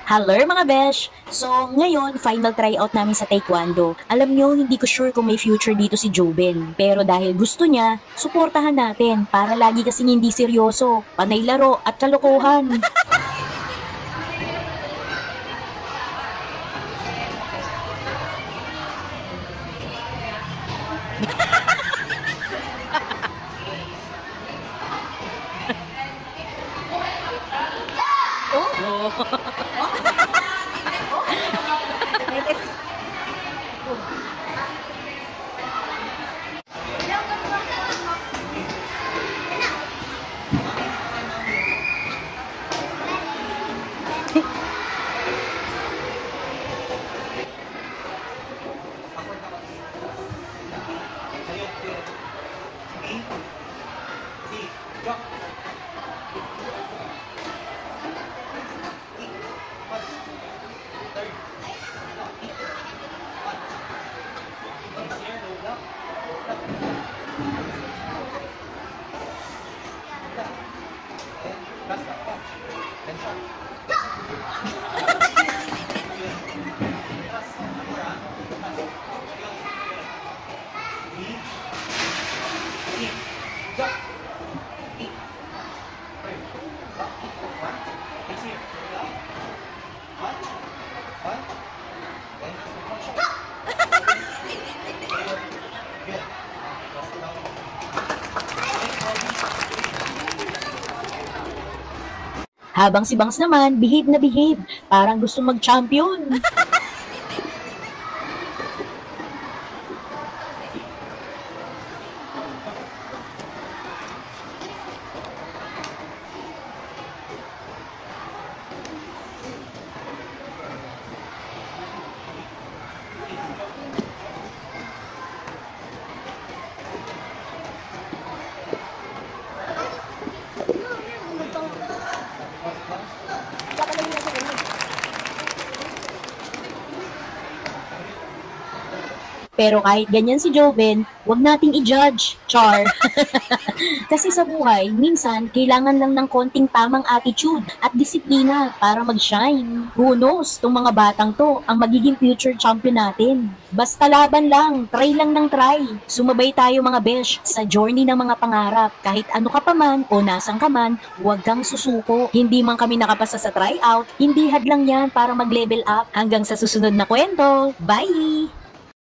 Hello mga besh! So, ngayon, final tryout namin sa Taekwondo. Alam nyo, hindi ko sure kung may future dito si Joben. Pero dahil gusto niya, suportahan natin para lagi kasing hindi seryoso, panay laro at kalokohan. Habang si Bangs naman, behave na behave. Parang gusto mag-champion. Pero kahit ganyan si Joven, wag nating i-judge, char. Kasi sa buhay, minsan, kailangan lang ng konting tamang attitude at disiplina para mag-shine. Who knows, tong mga batang to, ang magiging future champion natin. Basta laban lang, try lang ng try. Sumabay tayo mga besh sa journey ng mga pangarap. Kahit ano ka pa man o nasang ka man, huwag kang susuko. Hindi man kami nakapasa sa tryout, hindi hadlang yan para mag-level up. Hanggang sa susunod na kwento. Bye!